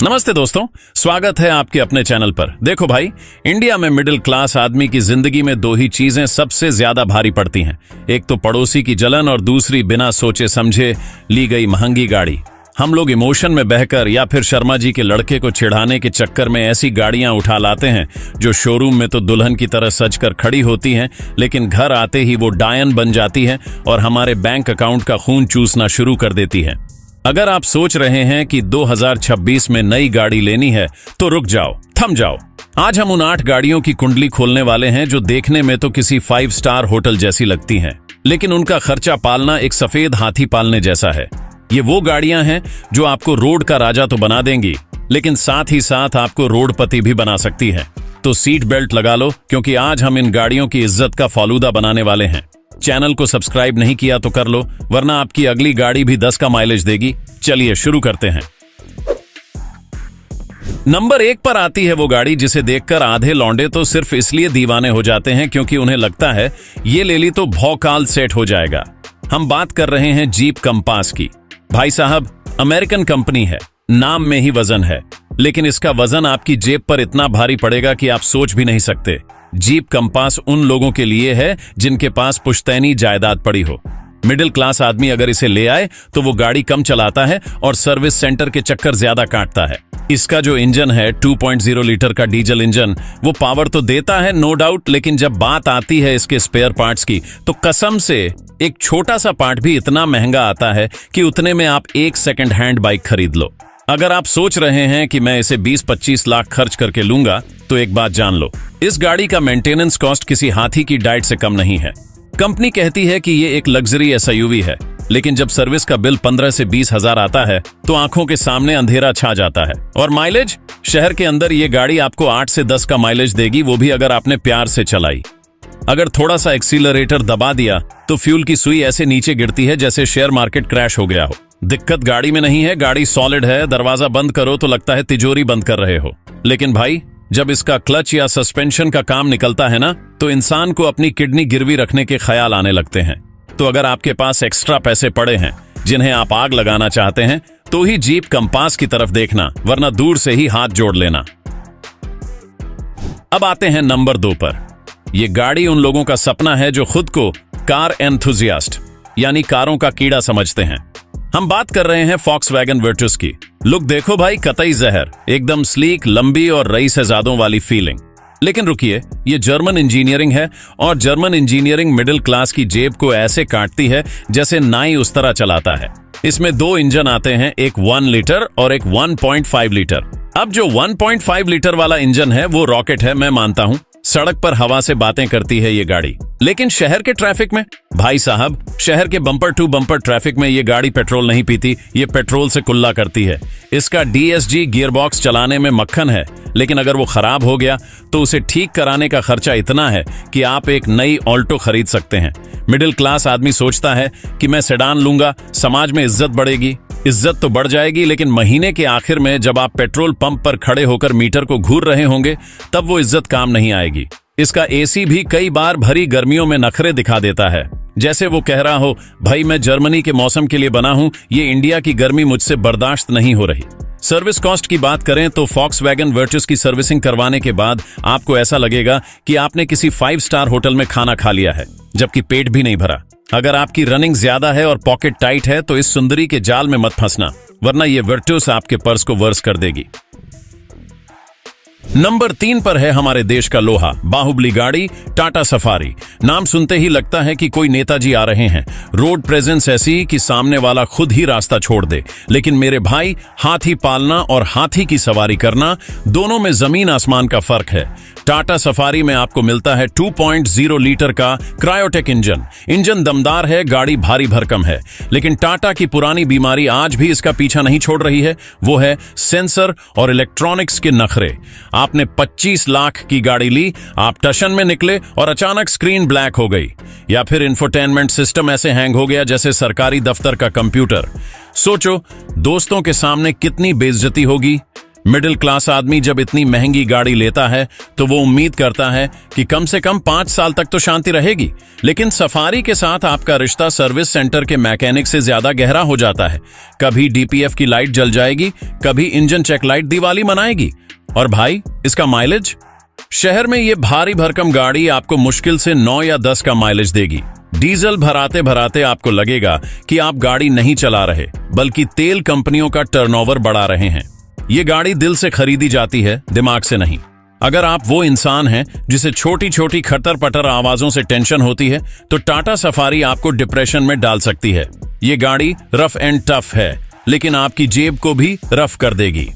नमस्ते दोस्तों, स्वागत है आपके अपने चैनल पर। देखो भाई, इंडिया में मिडिल क्लास आदमी की जिंदगी में दो ही चीजें सबसे ज्यादा भारी पड़ती हैं। एक तो पड़ोसी की जलन और दूसरी बिना सोचे समझे ली गई महंगी गाड़ी। हम लोग इमोशन में बहकर या फिर शर्मा जी के लड़के को चिढ़ाने के चक्कर में ऐसी गाड़ियां उठा लाते हैं जो शोरूम में तो दुल्हन की तरह सजकर खड़ी होती हैं, लेकिन घर आते ही वो डायन बन जाती है और हमारे बैंक अकाउंट का खून चूसना शुरू कर देती है। अगर आप सोच रहे हैं कि 2026 में नई गाड़ी लेनी है तो रुक जाओ, थम जाओ। आज हम उन 8 गाड़ियों की कुंडली खोलने वाले हैं जो देखने में तो किसी 5 स्टार होटल जैसी लगती हैं, लेकिन उनका खर्चा पालना एक सफेद हाथी पालने जैसा है। ये वो गाड़ियां हैं जो आपको रोड का राजा तो बना देंगी, लेकिन साथ ही साथ आपको रोडपति भी बना सकती है। तो सीट बेल्ट लगा लो, क्योंकि आज हम इन गाड़ियों की इज्जत का फालूदा बनाने वाले हैं। चैनल को सब्सक्राइब नहीं किया तो कर लो, वरना आपकी अगली गाड़ी भी 10 का माइलेज देगी। चलिए शुरू करते हैं। नंबर 1 पर आती है वो गाड़ी जिसे देखकर आधे लौंडे तो सिर्फ इसलिए दीवाने हो जाते हैं क्योंकि उन्हें लगता है ये ले ली तो भौकाल सेट हो जाएगा। हम बात कर रहे हैं जीप कंपास की। भाई साहब, अमेरिकन कंपनी है, नाम में ही वजन है, लेकिन इसका वजन आपकी जेब पर इतना भारी पड़ेगा कि आप सोच भी नहीं सकते। जीप कंपास उन लोगों के लिए है जिनके पास पुश्तैनी जायदाद पड़ी हो। मिडिल क्लास आदमी अगर इसे ले आए तो वो गाड़ी कम चलाता है और सर्विस सेंटर के चक्कर ज्यादा काटता है। इसका जो इंजन है 2.0 लीटर का डीजल इंजन, वो पावर तो देता है नो डाउट, लेकिन जब बात आती है इसके स्पेयर पार्ट्स की तो कसम से एक छोटा सा पार्ट भी इतना महंगा आता है कि उतने में आप एक सेकंड हैंड बाइक खरीद लो। अगर आप सोच रहे हैं कि मैं इसे 20-25 लाख खर्च करके लूंगा, तो एक बात जान लो, इस गाड़ी का मेंटेनेंस कॉस्ट किसी हाथी की डाइट से कम नहीं है। कंपनी कहती है कि ये एक लग्जरी एसयूवी है, लेकिन जब सर्विस का बिल 15 से 20 हजार आता है तो आंखों के सामने अंधेरा छा जाता है। और माइलेज, शहर के अंदर ये गाड़ी आपको 8 से 10 का माइलेज देगी, वो भी अगर आपने प्यार से चलाई। अगर थोड़ा सा एक्सीलरेटर दबा दिया तो फ्यूल की सुई ऐसे नीचे गिरती है जैसे शेयर मार्केट क्रैश हो गया हो। दिक्कत गाड़ी में नहीं है, गाड़ी सॉलिड है। दरवाजा बंद करो तो लगता है तिजोरी बंद कर रहे हो। लेकिन भाई, जब इसका क्लच या सस्पेंशन का काम निकलता है ना, तो इंसान को अपनी किडनी गिरवी रखने के ख्याल आने लगते हैं। तो अगर आपके पास एक्स्ट्रा पैसे पड़े हैं जिन्हें आप आग लगाना चाहते हैं, तो ही जीप कंपास की तरफ देखना, वरना दूर से ही हाथ जोड़ लेना। अब आते हैं नंबर 2 पर। यह गाड़ी उन लोगों का सपना है जो खुद को कार एंथुजियास्ट यानी कारों का कीड़ा समझते हैं। हम बात कर रहे हैं Volkswagen Virtus की। लुक देखो भाई, कतई जहर, एकदम स्लीक, लंबी और रईस-ए-ज़ादों वाली फीलिंग। लेकिन रुकिए, ये जर्मन इंजीनियरिंग है और जर्मन इंजीनियरिंग मिडिल क्लास की जेब को ऐसे काटती है जैसे नाई उस तरह चलाता है। इसमें 2 इंजन आते हैं, एक 1 लीटर और एक 1.5 लीटर। अब जो 1.5 लीटर वाला इंजन है वो रॉकेट है, मैं मानता हूं। सड़क पर हवा से बातें करती है ये गाड़ी, लेकिन शहर के ट्रैफिक में, भाई साहब, शहर के बम्पर टू बम्पर ट्रैफिक में ये गाड़ी पेट्रोल नहीं पीती, ये पेट्रोल से कुल्ला करती है। इसका DSG गियरबॉक्स चलाने में मक्खन है, लेकिन अगर वो खराब हो गया तो उसे ठीक कराने का खर्चा इतना है कि आप एक नई ऑल्टो खरीद सकते हैं। मिडिल क्लास आदमी सोचता है कि मैं सेडान लूंगा, समाज में इज्जत बढ़ेगी। इज्जत तो बढ़ जाएगी, लेकिन महीने के आखिर में जब आप पेट्रोल पंप पर खड़े होकर मीटर को घूर रहे होंगे, तब वो इज्जत काम नहीं आएगी। इसका AC भी कई बार भरी गर्मियों में नखरे दिखा देता है, जैसे वो कह रहा हो, भाई मैं जर्मनी के मौसम के लिए बना हूं, ये इंडिया की गर्मी मुझसे बर्दाश्त नहीं हो रही। सर्विस कॉस्ट की बात करें तो Volkswagen Virtus की सर्विसिंग करवाने के बाद आपको ऐसा लगेगा कि आपने किसी 5 स्टार होटल में खाना खा लिया है, जबकि पेट भी नहीं भरा। अगर आपकी रनिंग ज्यादा है और पॉकेट टाइट है तो इस सुंदरी के जाल में मत फंसना, वरना ये Virtus आपके पर्स को वर्स कर देगी। नंबर 3 पर है हमारे देश का लोहा, बाहुबली गाड़ी टाटा सफारी। नाम सुनते ही लगता है कि कोई नेताजी आ रहे हैं। रोड प्रेजेंस ऐसी कि सामने वाला खुद ही रास्ता छोड़ दे। लेकिन मेरे भाई, हाथी पालना और हाथी की सवारी करना, दोनों में जमीन आसमान का फर्क है। टाटा सफारी में आपको मिलता है 2.0 लीटर का क्रायोटेक इंजन दमदार है, गाड़ी भारी भरकम है, लेकिन टाटा की पुरानी बीमारी आज भी इसका पीछा नहीं छोड़ रही है, वो है सेंसर और इलेक्ट्रॉनिक्स के नखरे। आपने 25 लाख की गाड़ी ली, आप टशन में निकले और अचानक स्क्रीन ब्लैक हो गई, या फिर इंफोटेनमेंट सिस्टम ऐसे हैंग हो गया जैसे सरकारी दफ्तर का कंप्यूटर। सोचो, दोस्तों के सामने कितनी बेइज्जती होगी। मिडिल क्लास आदमी जब इतनी महंगी गाड़ी लेता है तो वो उम्मीद करता है कि कम से कम 5 साल तक तो शांति रहेगी, लेकिन सफारी के साथ आपका रिश्ता सर्विस सेंटर के मैकेनिक से ज्यादा गहरा हो जाता है। कभी डीपीएफ की लाइट जल जाएगी, कभी इंजन चेक लाइट दिवाली मनाएगी। और भाई, इसका माइलेज? शहर में ये भारी भरकम गाड़ी आपको मुश्किल से 9 या 10 का माइलेज देगी। डीजल भराते भराते आपको लगेगा कि आप गाड़ी नहीं चला रहे, बल्कि तेल कंपनियों का टर्नओवर बढ़ा रहे हैं। ये गाड़ी दिल से खरीदी जाती है, दिमाग से नहीं। अगर आप वो इंसान हैं जिसे छोटी छोटी खटर पटर आवाजों से टेंशन होती है, तो टाटा सफारी आपको डिप्रेशन में डाल सकती है। ये गाड़ी रफ एंड टफ है, लेकिन आपकी जेब को भी रफ कर देगी।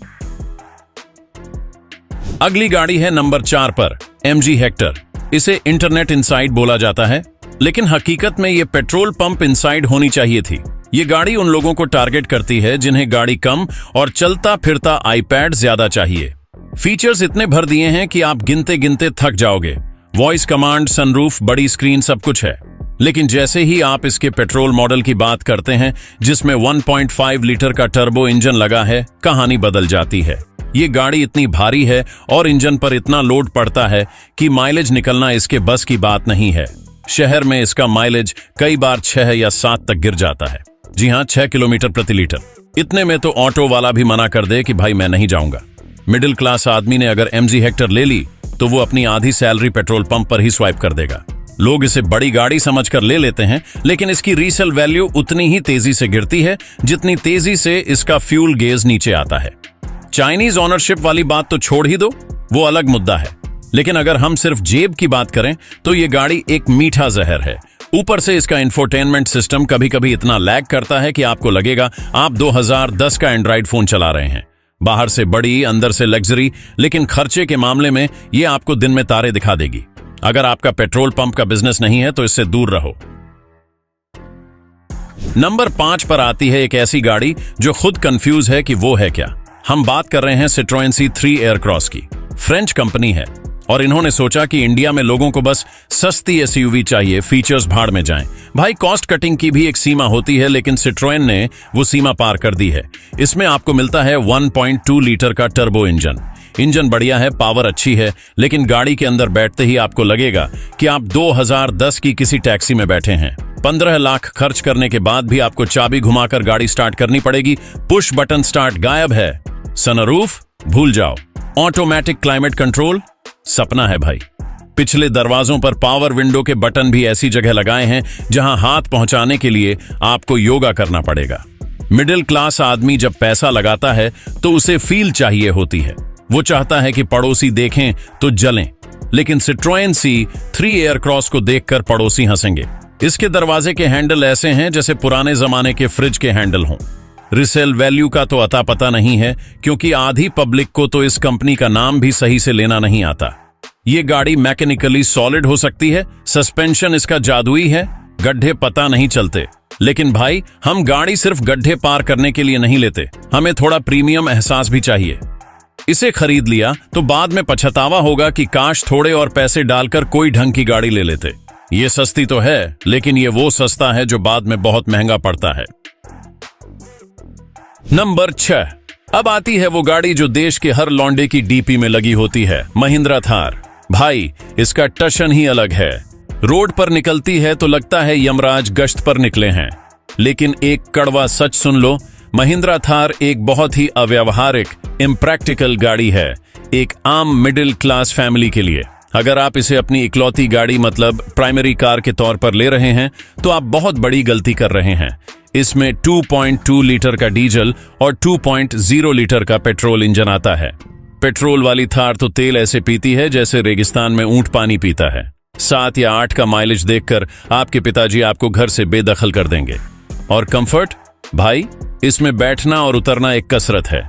अगली गाड़ी है नंबर 4 पर, MG हेक्टर। इसे इंटरनेट इनसाइड बोला जाता है, लेकिन हकीकत में ये पेट्रोल पंप इनसाइड होनी चाहिए थी। ये गाड़ी उन लोगों को टारगेट करती है जिन्हें गाड़ी कम और चलता फिरता आईपैड ज्यादा चाहिए। फीचर्स इतने भर दिए हैं कि आप गिनते गिनते थक जाओगे। वॉइस कमांड, सनरूफ, बड़ी स्क्रीन, सब कुछ है। लेकिन जैसे ही आप इसके पेट्रोल मॉडल की बात करते हैं जिसमें 1.5 लीटर का टर्बो इंजन लगा है, कहानी बदल जाती है। ये गाड़ी इतनी भारी है और इंजन पर इतना लोड पड़ता है कि माइलेज निकलना इसके बस की बात नहीं है। शहर में इसका माइलेज कई बार 6 या 7 तक गिर जाता है। जी हाँ, 6 किलोमीटर प्रति लीटर। इतने में तो ऑटो वाला भी मना कर दे कि भाई मैं नहीं जाऊंगा। मिडिल क्लास आदमी ने अगर MG हेक्टर ले ली तो वो अपनी आधी सैलरी पेट्रोल पंप पर ही स्वाइप कर देगा। लोग इसे बड़ी गाड़ी समझकर ले लेते हैं, लेकिन इसकी रीसेल वैल्यू उतनी ही तेजी से गिरती है जितनी तेजी से इसका फ्यूल गेज नीचे आता है। चाइनीज ओनरशिप वाली बात तो छोड़ ही दो, वो अलग मुद्दा है। लेकिन अगर हम सिर्फ जेब की बात करें तो ये गाड़ी एक मीठा जहर है। ऊपर से इसका इंफोटेनमेंट सिस्टम कभी कभी इतना लैग करता है कि आपको लगेगा आप 2010 का एंड्रॉइड फोन चला रहे हैं। बाहर से बड़ी, अंदर से लग्जरी, लेकिन खर्चे के मामले में ये आपको दिन में तारे दिखा देगी। अगर आपका पेट्रोल पंप का बिजनेस नहीं है तो इससे दूर रहो। नंबर 5 पर आती है एक ऐसी गाड़ी जो खुद कंफ्यूज है कि वो है क्या। हम बात कर रहे हैं सिट्रोएन C3 एयरक्रॉस की। फ्रेंच कंपनी है और इन्होंने सोचा कि इंडिया में लोगों को बस सस्ती SUV चाहिए, फीचर्स भाड़ में जाएं। भाई, कॉस्ट कटिंग की भी एक सीमा होती है, लेकिन सिट्रोएन ने वो सीमा पार कर दी है। इसमें आपको मिलता है 1.2 लीटर का टर्बो इंजन बढ़िया है, पावर अच्छी है, लेकिन गाड़ी के अंदर बैठते ही आपको लगेगा कि आप 2010 की किसी टैक्सी में बैठे हैं। 15 लाख खर्च करने के बाद भी आपको चाबी घुमाकर गाड़ी स्टार्ट करनी पड़ेगी। पुश बटन स्टार्ट गायब है। सनरूफ भूल जाओ। ऑटोमेटिक क्लाइमेट कंट्रोल सपना है भाई। पिछले दरवाजों पर पावर विंडो के बटन भी ऐसी जगह लगाए हैं जहां हाथ पहुंचाने के लिए आपको योगा करना पड़ेगा। मिडिल क्लास आदमी जब पैसा लगाता है तो उसे फील चाहिए होती है। वो चाहता है कि पड़ोसी देखें तो जलें, लेकिन सिट्रोएन C3 एयरक्रॉस को देखकर पड़ोसी हंसेंगे। इसके दरवाजे के हैंडल ऐसे हैं जैसे पुराने जमाने के फ्रिज के हैंडल हों। रिसेल वैल्यू का तो अता पता नहीं है, क्योंकि आधी पब्लिक को तो इस कंपनी का नाम भी सही से लेना नहीं आता। ये गाड़ी मैकेनिकली सॉलिड हो सकती है, सस्पेंशन इसका जादुई है, गड्ढे पता नहीं चलते। लेकिन भाई, हम गाड़ी सिर्फ गड्ढे पार करने के लिए नहीं लेते, हमें थोड़ा प्रीमियम एहसास भी चाहिए। इसे खरीद लिया तो बाद में पछतावा होगा कि काश थोड़े और पैसे डालकर कोई ढंग की गाड़ी ले लेते। ये सस्ती तो है, लेकिन ये वो सस्ता है जो बाद में बहुत महंगा पड़ता है। नंबर 6। अब आती है वो गाड़ी जो देश के हर लौंडे की डीपी में लगी होती है, महिंद्रा थार। भाई, इसका टशन ही अलग है। रोड पर निकलती है तो लगता है यमराज गश्त पर निकले हैं। लेकिन एक कड़वा सच सुन लो, महिंद्रा थार एक बहुत ही अव्यावहारिक, इम्प्रैक्टिकल गाड़ी है, एक आम मिडिल क्लास फैमिली के लिए। अगर आप इसे अपनी इकलौती गाड़ी मतलब प्राइमरी कार के तौर पर ले रहे हैं तो आप बहुत बड़ी गलती कर रहे हैं। इसमें 2.2 लीटर का डीजल और 2.0 लीटर का पेट्रोल इंजन आता है। पेट्रोल वाली थार तो तेल ऐसे पीती है जैसे रेगिस्तान में ऊंट पानी पीता है। 7 या 8 का माइलेज देखकर आपके पिताजी आपको घर से बेदखल कर देंगे। और कंफर्ट? भाई, इसमें बैठना और उतरना एक कसरत है।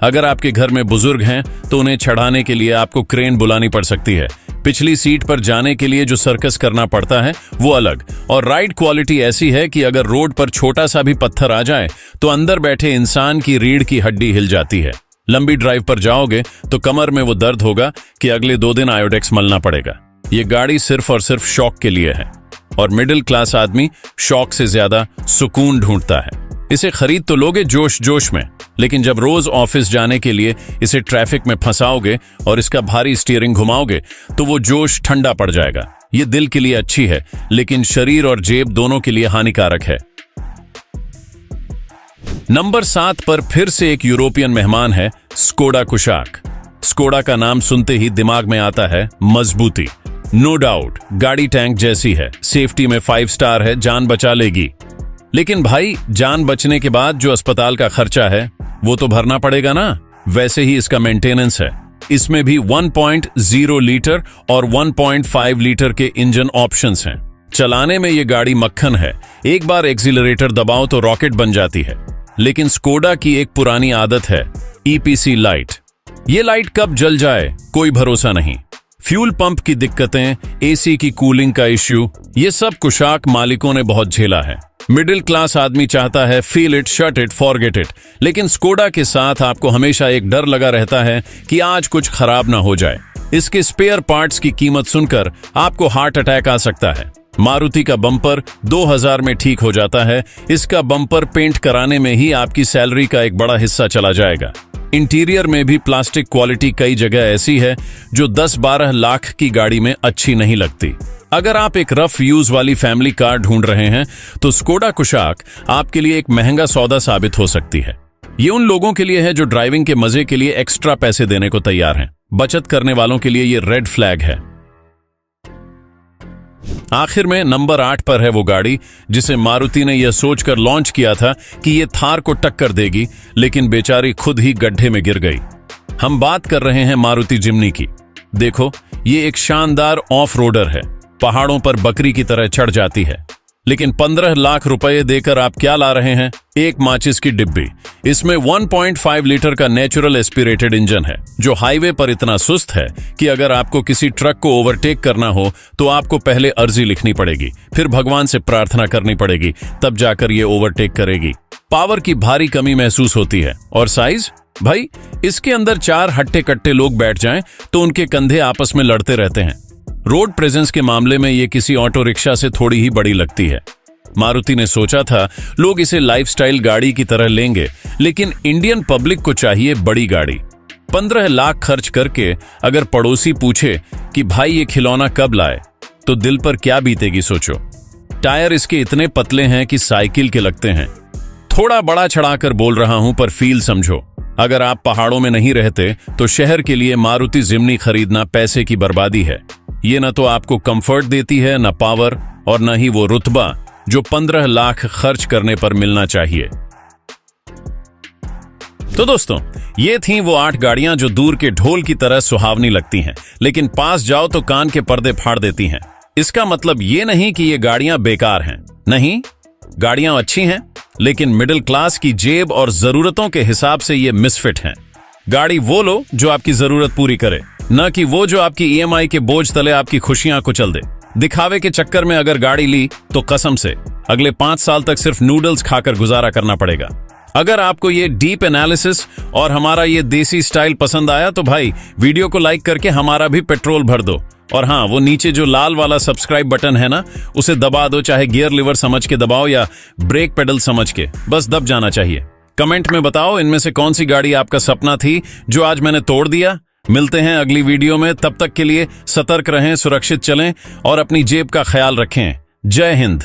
अगर आपके घर में बुजुर्ग हैं तो उन्हें चढ़ाने के लिए आपको क्रेन बुलानी पड़ सकती है। पिछली सीट पर जाने के लिए जो सर्कस करना पड़ता है वो अलग। और राइड क्वालिटी ऐसी है कि अगर रोड पर छोटा सा भी पत्थर आ जाए तो अंदर बैठे इंसान की रीढ़ की हड्डी हिल जाती है। लंबी ड्राइव पर जाओगे तो कमर में वो दर्द होगा कि अगले 2 दिन आयोडेक्स मलना पड़ेगा। ये गाड़ी सिर्फ और सिर्फ शौक के लिए है, और मिडिल क्लास आदमी शौक से ज्यादा सुकून ढूंढता है। इसे खरीद तो लोगे जोश जोश में, लेकिन जब रोज ऑफिस जाने के लिए इसे ट्रैफिक में फंसाओगे और इसका भारी स्टीयरिंग घुमाओगे तो वो जोश ठंडा पड़ जाएगा। ये दिल के लिए अच्छी है, लेकिन शरीर और जेब दोनों के लिए हानिकारक है। नंबर 7 पर फिर से एक यूरोपियन मेहमान है, स्कोडा कुशाक। स्कोडा का नाम सुनते ही दिमाग में आता है मजबूती। नो डाउट गाड़ी टैंक जैसी है, सेफ्टी में 5 स्टार है, जान बचा लेगी। लेकिन भाई, जान बचने के बाद जो अस्पताल का खर्चा है वो तो भरना पड़ेगा ना। वैसे ही इसका मेंटेनेंस है। इसमें भी 1.0 लीटर और 1.5 लीटर के इंजन ऑप्शंस हैं। चलाने में ये गाड़ी मक्खन है। एक बार एक्सीलरेटर दबाओ तो रॉकेट बन जाती है। लेकिन स्कोडा की एक पुरानी आदत है, ईपीसी लाइट। ये लाइट कब जल जाए कोई भरोसा नहीं। फ्यूल पंप की दिक्कतें, एसी की कूलिंग का इश्यू, ये सब कुशाक मालिकों ने बहुत झेला है। मिडिल क्लास आदमी चाहता है feel it, shut it, forget it. लेकिन स्कोडा के साथ आपको हमेशा एक डर लगा रहता है कि आज कुछ खराब ना हो जाए। इसके स्पेयर पार्ट्स की कीमत सुनकर आपको हार्ट अटैक आ सकता है। मारुति का बम्पर 2000 में ठीक हो जाता है। इसका बम्पर पेंट कराने में ही आपकी सैलरी का एक बड़ा हिस्सा चला जाएगा। इंटीरियर में भी प्लास्टिक क्वालिटी कई जगह ऐसी है जो 10-12 लाख की गाड़ी में अच्छी नहीं लगती। अगर आप एक रफ यूज वाली फैमिली कार ढूंढ रहे हैं तो स्कोडा कुशाक आपके लिए एक महंगा सौदा साबित हो सकती है। ये उन लोगों के लिए है जो ड्राइविंग के मजे के लिए एक्स्ट्रा पैसे देने को तैयार हैं। बचत करने वालों के लिए ये रेड फ्लैग है। आखिर में नंबर 8 पर है वो गाड़ी जिसे मारुति ने यह सोचकर लॉन्च किया था कि ये थार को टक्कर देगी, लेकिन बेचारी खुद ही गड्ढे में गिर गई। हम बात कर रहे हैं मारुति जिम्नी की। देखो, ये एक शानदार ऑफ रोडर है। पहाड़ों पर बकरी की तरह चढ़ जाती है। लेकिन 15 लाख रुपए देकर आप क्या ला रहे हैं? एक माचिस की डिब्बी। इसमें 1.5 लीटर का नेचुरल एस्पिरेटेड इंजन है जो हाईवे पर इतना सुस्त है कि अगर आपको किसी ट्रक को ओवरटेक करना हो तो आपको पहले अर्जी लिखनी पड़ेगी, फिर भगवान से प्रार्थना करनी पड़ेगी, तब जाकर ये ओवरटेक करेगी। पावर की भारी कमी महसूस होती है। और साइज, भाई, इसके अंदर 4 हट्टे कट्टे लोग बैठ जाएं तो उनके कंधे आपस में लड़ते रहते हैं। रोड प्रेजेंस के मामले में ये किसी ऑटो रिक्शा से थोड़ी ही बड़ी लगती है। मारुति ने सोचा था लोग इसे लाइफस्टाइल गाड़ी की तरह लेंगे, लेकिन इंडियन पब्लिक को चाहिए बड़ी गाड़ी। 15 लाख खर्च करके अगर पड़ोसी पूछे कि भाई ये खिलौना कब लाए, तो दिल पर क्या बीतेगी सोचो। टायर इसके इतने पतले हैं कि साइकिल के लगते हैं। थोड़ा बड़ा चढ़ाकर बोल रहा हूं, पर फील समझो। अगर आप पहाड़ों में नहीं रहते तो शहर के लिए मारुति जिम्नी खरीदना पैसे की बर्बादी है। ये न तो आपको कंफर्ट देती है, न पावर, और न ही वो रुतबा जो 15 लाख खर्च करने पर मिलना चाहिए। तो दोस्तों, ये थीं वो 8 गाड़ियां जो दूर के ढोल की तरह सुहावनी लगती हैं, लेकिन पास जाओ तो कान के पर्दे फाड़ देती हैं। इसका मतलब ये नहीं कि ये गाड़ियां बेकार हैं। नहीं, गाड़ियां अच्छी हैं, लेकिन मिडिल क्लास की जेब और जरूरतों के हिसाब से ये मिसफिट हैं। गाड़ी वो लो जो आपकी जरूरत पूरी करे, न कि वो जो आपकी ईएमआई के बोझ तले आपकी खुशियां कुचल दे। दिखावे के चक्कर में अगर गाड़ी ली तो कसम से अगले 5 साल तक सिर्फ नूडल्स खाकर गुजारा करना पड़ेगा। अगर आपको ये डीप एनालिसिस और हमारा ये देसी स्टाइल पसंद आया तो भाई वीडियो को लाइक करके हमारा भी पेट्रोल भर दो। और हाँ, वो नीचे जो लाल वाला सब्सक्राइब बटन है ना, उसे दबा दो, चाहे गियर लीवर समझ के दबाओ या ब्रेक पेडल समझ के, बस दब जाना चाहिए। कमेंट में बताओ इनमें से कौन सी गाड़ी आपका सपना थी जो आज मैंने तोड़ दिया। मिलते हैं अगली वीडियो में, तब तक के लिए सतर्क रहें, सुरक्षित चलें और अपनी जेब का ख्याल रखें। जय हिंद।